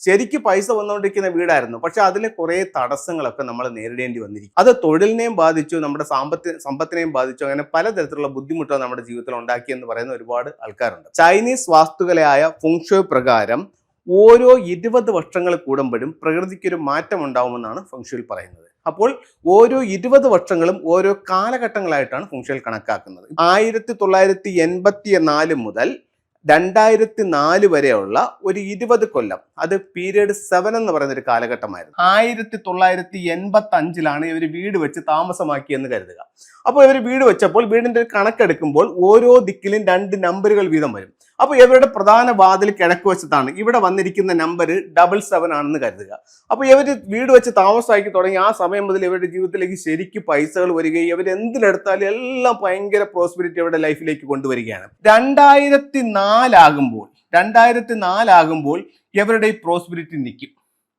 ശരിക്കും പൈസ വന്നുകൊണ്ടിരിക്കുന്ന വീടായിരുന്നു. പക്ഷെ അതിൽ കുറെ തടസ്സങ്ങളൊക്കെ നമ്മൾ നേരിടേണ്ടി വന്നിരിക്കും. അത് തൊഴിലിനെയും ബാധിച്ചു, നമ്മുടെ സമ്പത്തിനെയും ബാധിച്ചു. അങ്ങനെ പലതരത്തിലുള്ള ബുദ്ധിമുട്ടുകൾ നമ്മുടെ ജീവിതത്തിൽ ഉണ്ടാക്കി എന്ന് പറയുന്ന ഒരുപാട് ആൾക്കാരുണ്ട്. ചൈനീസ് വാസ്തുകലയായ ഫെങ് ഷൂയ് പ്രകാരം ഓരോ 20 വർഷങ്ങൾ കൂടുമ്പോഴും പ്രകൃതിക്കൊരു മാറ്റം ഉണ്ടാവുമെന്നാണ് ഫെങ് ഷൂയിൽ പറയുന്നത്. അപ്പോൾ ഓരോ 20 വർഷങ്ങളും ഓരോ കാലഘട്ടങ്ങളായിട്ടാണ് ഫെങ് ഷൂയിൽ കണക്കാക്കുന്നത്. 1984 മുതൽ 2004 വരെയുള്ള ഒരു 20 കൊല്ലം, അത് പീരീഡ് 7 എന്ന് പറയുന്ന ഒരു കാലഘട്ടമായിരുന്നു. 1985 ഇവർ വീട് വെച്ച് താമസമാക്കിയെന്ന് കരുതുക. അപ്പോൾ ഇവർ വീട് വെച്ചപ്പോൾ വീടിന്റെ ഒരു കണക്കെടുക്കുമ്പോൾ ഓരോ ദിക്കിലും 2 നമ്പറുകൾ വീതം വരും. അപ്പോൾ ഇവരുടെ പ്രധാന വാതിൽ കിഴക്ക് വശത്താണ്. ഇവിടെ വന്നിരിക്കുന്ന നമ്പർ 77 ആണെന്ന് കരുതുക. അപ്പോൾ ഇവർ വീട് വെച്ച് താമസമാക്കി തുടങ്ങി ആ സമയം മുതൽ ഇവരുടെ ജീവിതത്തിലേക്ക് ശരിക്കും പൈസകൾ വരികയും ഇവർ എന്തിനെടുത്താലും എല്ലാം ഭയങ്കര പ്രോസ്പെരിറ്റി അവരുടെ ലൈഫിലേക്ക് കൊണ്ടുവരികയാണ്. 2004 ആകുമ്പോൾ ഇവരുടെ ഈ പ്രോസ്പെരിറ്റി നിൽക്കും.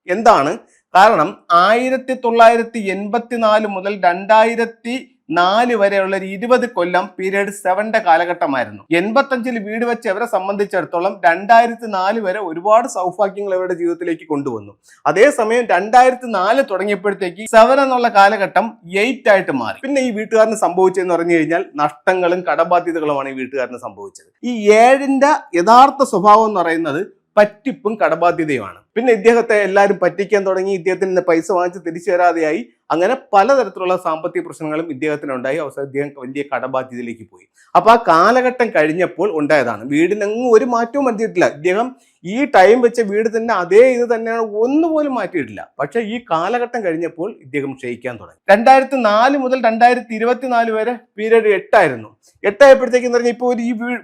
എന്താണ് കാരണം? 1984 മുതൽ 2004 വരെയുള്ള ഒരു 20 കൊല്ലം പീരീഡ് 7ന്റെ കാലഘട്ടമായിരുന്നു. 85 വീട് വെച്ച് അവരെ സംബന്ധിച്ചിടത്തോളം 2004 വരെ ഒരുപാട് സൗഭാഗ്യങ്ങൾ അവരുടെ ജീവിതത്തിലേക്ക് കൊണ്ടുവന്നു. അതേസമയം 2004 തുടങ്ങിയപ്പോഴത്തേക്ക് 7 എന്നുള്ള കാലഘട്ടം 8 ആയിട്ട് മാറി. പിന്നെ ഈ വീട്ടുകാരന് സംഭവിച്ചതെന്ന് പറഞ്ഞു കഴിഞ്ഞാൽ നഷ്ടങ്ങളും കടബാധ്യതകളുമാണ് ഈ വീട്ടുകാരന് സംഭവിച്ചത്. ഈ 7ന്റെ യഥാർത്ഥ സ്വഭാവം എന്ന് പറയുന്നത് പറ്റിപ്പും കടബാധ്യതയുമാണ്. പിന്നെ ഇദ്ദേഹത്തെ എല്ലാവരും പറ്റിക്കാൻ തുടങ്ങി. ഇദ്ദേഹത്തിൽ നിന്ന് പൈസ വാങ്ങിച്ച് തിരിച്ചു തരാതെയായി. അങ്ങനെ പലതരത്തിലുള്ള സാമ്പത്തിക പ്രശ്നങ്ങളും ഇദ്ദേഹത്തിനുണ്ടായി. അവസാനം ഇദ്ദേഹം വലിയ കടബാധ്യതയിലേക്ക് പോയി. അപ്പൊ ആ കാലഘട്ടം കഴിഞ്ഞപ്പോൾ ഉണ്ടായതാണ്. വീടിനെങ്ങും ഒരു മാറ്റവും വരുത്തിയിട്ടില്ല. ഇദ്ദേഹം ഈ ടൈം വെച്ച വീട് തന്നെ അതേ ഇത് തന്നെയാണ്, ഒന്നുപോലും മാറ്റിയിട്ടില്ല. പക്ഷെ ഈ കാലഘട്ടം കഴിഞ്ഞപ്പോൾ ഇദ്ദേഹം ക്ഷയിക്കാൻ തുടങ്ങി. 2004 മുതൽ 2024 വരെ പീരീഡ് 8 ആയിരുന്നു. 8 ആയപ്പോഴത്തേക്ക് പറഞ്ഞാൽ ഇപ്പോൾ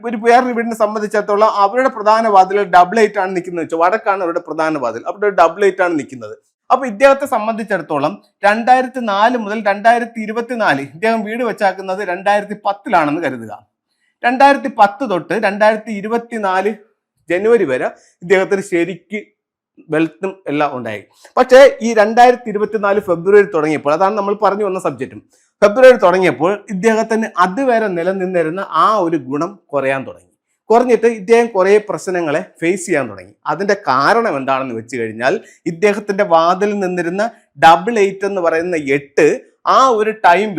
ഒരു വേറൊരു വീടിനെ സംബന്ധിച്ചിടത്തോളം അവരുടെ പ്രധാന വാതിൽ ഡബിൾ 8 ആണ് നിൽക്കുന്നത് വെച്ചാൽ വടക്കാണ് അവരുടെ പ്രധാന വാതിൽ. അവിടെ ഡബിൾ 8 ആണ് നിൽക്കുന്നത്. അപ്പൊ ഇദ്ദേഹത്തെ സംബന്ധിച്ചിടത്തോളം 2004 മുതൽ 2024 ഇദ്ദേഹം വീട് വെച്ചാക്കുന്നത് 2010 കരുതുക. 2010 തൊട്ട് 2024 ജനുവരി വരെ ഇദ്ദേഹത്തിന് ശരിക്ക് വെൽത്തും എല്ലാം ഉണ്ടായി. പക്ഷേ ഈ 2024 ഫെബ്രുവരി തുടങ്ങിയപ്പോൾ, അതാണ് നമ്മൾ പറഞ്ഞു വന്ന സബ്ജക്റ്റും, ഫെബ്രുവരി തുടങ്ങിയപ്പോൾ ഇദ്ദേഹത്തിന് അതുവരെ നിലനിന്നിരുന്ന ആ ഒരു ഗുണം കുറയാൻ തുടങ്ങി. കുറഞ്ഞിട്ട് ഇദ്ദേഹം കുറേ പ്രശ്നങ്ങളെ ഫേസ് ചെയ്യാൻ തുടങ്ങി. അതിന്റെ കാരണം എന്താണെന്ന് വെച്ച് കഴിഞ്ഞാൽ ഇദ്ദേഹത്തിന്റെ വാതിലിൽ നിന്നിരുന്ന ഡബിൾ 8 എന്ന് പറയുന്ന 8 ആ ഒരു ടൈം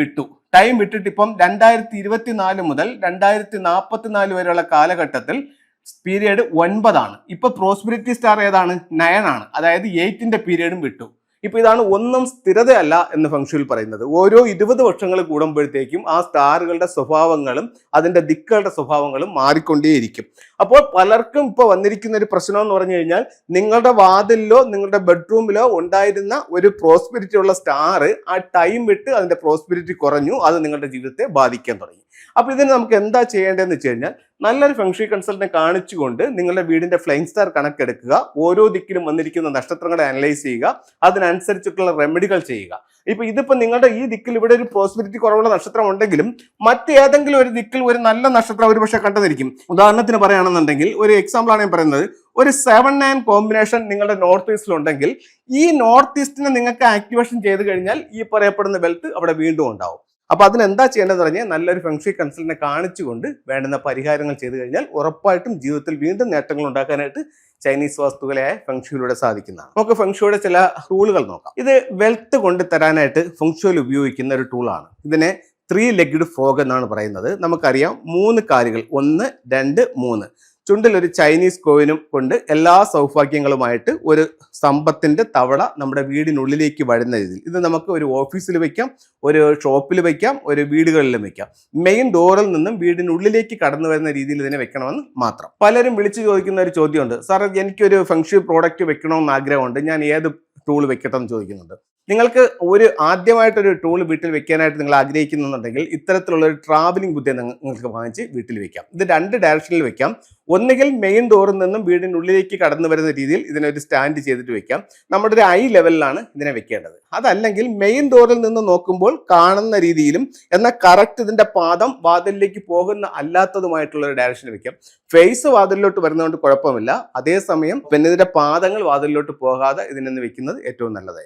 വിട്ടിട്ട് ഇപ്പം 2024 മുതൽ 2044 വരെയുള്ള കാലഘട്ടത്തിൽ പീരീഡ് 9 ആണ്. ഇപ്പൊ പ്രോസ്പെരിറ്റി സ്റ്റാർ ഏതാണ്? 9 ആണ്. അതായത് 8ന്റെ പീരീഡും വിട്ടു. ഇപ്പൊ ഇതാണ് ഒന്നും സ്ഥിരതയല്ല എന്ന് ഫെങ് ഷൂയിൽ പറയുന്നത്. ഓരോ 20 വർഷങ്ങൾ കൂടുമ്പോഴത്തേക്കും ആ സ്റ്റാറുകളുടെ സ്വഭാവങ്ങളും അതിന്റെ ദിക്കുകളുടെ സ്വഭാവങ്ങളും മാറിക്കൊണ്ടേയിരിക്കും. അപ്പോൾ പലർക്കും ഇപ്പൊ വന്നിരിക്കുന്ന ഒരു പ്രശ്നം എന്ന് പറഞ്ഞു കഴിഞ്ഞാൽ നിങ്ങളുടെ വാതിലിലോ നിങ്ങളുടെ ബെഡ്റൂമിലോ ഉണ്ടായിരുന്ന ഒരു പ്രോസ്പെരിറ്റി ഉള്ള സ്റ്റാർ ആ ടൈം വിട്ട് അതിന്റെ പ്രോസ്പെരിറ്റി കുറഞ്ഞു. അത് നിങ്ങളുടെ ജീവിതത്തെ ബാധിക്കാൻ തുടങ്ങി. അപ്പൊ ഇതിന് നമുക്ക് എന്താ ചെയ്യേണ്ടതെന്ന് വെച്ച് കഴിഞ്ഞാൽ നല്ലൊരു ഫെങ് ഷൂയ് കൺസൾട്ടന്റിനെ കാണിച്ചുകൊണ്ട് നിങ്ങളുടെ വീടിന്റെ ഫ്ലൈയിങ് സ്റ്റാർ കണക്കെടുക്കുക. ഓരോ ദിക്കിലും വന്നിരിക്കുന്ന നക്ഷത്രങ്ങളെ അനലൈസ് ചെയ്യുക. അതിനനുസരിച്ചിട്ടുള്ള റെമഡികൾ ചെയ്യുക. ഇതിപ്പോ നിങ്ങളുടെ ഈ ദിക്കിൽ ഇവിടെ ഒരു പ്രോസ്പെരിറ്റി കുറവുള്ള നക്ഷത്രം ഉണ്ടെങ്കിലും മറ്റേതെങ്കിലും ഒരു ദിക്കിൽ ഒരു നല്ല നക്ഷത്രം ഒരു പക്ഷെ കണ്ടെന്നിരിക്കും. ഉദാഹരണത്തിന് പറയുകയാണെന്നുണ്ടെങ്കിൽ ഒരു എക്സാമ്പിൾ ആണ് ഞാൻ പറയുന്നത്. ഒരു 7-9 കോമ്പിനേഷൻ നിങ്ങളുടെ നോർത്ത് ഈസ്റ്റിൽ ഉണ്ടെങ്കിൽ ഈ നോർത്ത് ഈസ്റ്റിനെ നിങ്ങൾക്ക് ആക്ടിവേഷൻ ചെയ്ത് കഴിഞ്ഞാൽ ഈ പറയപ്പെടുന്ന വെൽത്ത് അവിടെ വീണ്ടും ഉണ്ടാവും. അപ്പൊ അതിനെന്താ ചെയ്യേണ്ടതെന്ന് പറഞ്ഞാൽ നല്ലൊരു ഫെങ് ഷൂയ് കൺസൾട്ടന്റിനെ കാണിച്ചുകൊണ്ട് വേണ്ടുന്ന പരിഹാരങ്ങൾ ചെയ്തു കഴിഞ്ഞാൽ ഉറപ്പായിട്ടും ജീവിതത്തിൽ വീണ്ടും നേട്ടങ്ങൾ ഉണ്ടാക്കാനായിട്ട് ചൈനീസ് വാസ്തുക്കളായ ഫെങ് ഷൂയിലൂടെ സാധിക്കുന്നതാണ്. നമുക്ക് ഫെങ് ഷൂയുടെ ചില ടൂളുകൾ നോക്കാം. ഇത് വെൽത്ത് കൊണ്ട് തരാനായിട്ട് ഫെങ് ഷൂയിൽ ഉപയോഗിക്കുന്ന ഒരു ടൂളാണ്. ഇതിനെ 3 ലെഗ്ഡ് ഫ്രോഗ് എന്നാണ് പറയുന്നത്. നമുക്കറിയാം 3 കാലുകൾ, 1, 2, 3. ചുണ്ടിൽ ഒരു ചൈനീസ് കോയിനും കൊണ്ട് എല്ലാ സൗഭാഗ്യങ്ങളുമായിട്ട് ഒരു സമ്പത്തിന്റെ തവള നമ്മുടെ വീടിനുള്ളിലേക്ക് വരുന്ന രീതിയിൽ ഇത് നമുക്ക് ഒരു ഓഫീസിൽ വെക്കാം, ഒരു ഷോപ്പിൽ വെക്കാം, ഒരു വീടുകളിലും വെക്കാം. മെയിൻ ഡോറിൽ നിന്നും വീടിനുള്ളിലേക്ക് കടന്നു വരുന്ന രീതിയിൽ ഇതിനെ വെക്കണമെന്ന് മാത്രം. പലരും വിളിച്ചു ചോദിക്കുന്ന ഒരു ചോദ്യമുണ്ട്, സാർ എനിക്കൊരു ഫെങ് ഷൂയ് പ്രോഡക്റ്റ് വെക്കണമെന്ന് ആഗ്രഹമുണ്ട്, ഞാൻ ഏത് ടൂൾ വെക്കട്ടെ എന്ന് ചോദിക്കുന്നുണ്ട്. നിങ്ങൾക്ക് ആദ്യമായിട്ടൊരു ടൂൾ വീട്ടിൽ വെക്കാനായിട്ട് നിങ്ങൾ ആഗ്രഹിക്കുന്നുണ്ടെങ്കിൽ ഇത്തരത്തിലുള്ള ഒരു ട്രാവലിംഗ് ബുദ്ധി നിങ്ങൾക്ക് വാങ്ങിച്ച് വീട്ടിൽ വെക്കാം. ഇത് 2 ഡയറക്ഷനിൽ വെക്കാം. ഒന്നുകിൽ മെയിൻ ഡോറിൽ നിന്നും വീടിനുള്ളിലേക്ക് കടന്നു വരുന്ന രീതിയിൽ ഇതിനൊരു സ്റ്റാൻഡ് ചെയ്തിട്ട് വെക്കാം. നമ്മുടെ ഒരു ഐ ലെവലിലാണ് ഇതിനെ വെക്കേണ്ടത്. അതല്ലെങ്കിൽ മെയിൻ ഡോറിൽ നിന്ന് നോക്കുമ്പോൾ കാണുന്ന രീതിയിലും എന്നാൽ കറക്റ്റ് ഇതിന്റെ പാദം വാതിലിലേക്ക് പോകുന്ന അല്ലാത്തതുമായിട്ടുള്ള ഒരു ഡയറക്ഷനിൽ വെക്കാം. ഫേസ് വാതിലിലോട്ട് വരുന്നതുകൊണ്ട് കുഴപ്പമില്ല. അതേസമയം പിന്നെ ഇതിന്റെ പാദങ്ങൾ വാതിലിലോട്ട് പോകാതെ ഇതിനൊന്ന് വെക്കുന്നത് ഏറ്റവും നല്ലതായിരിക്കും.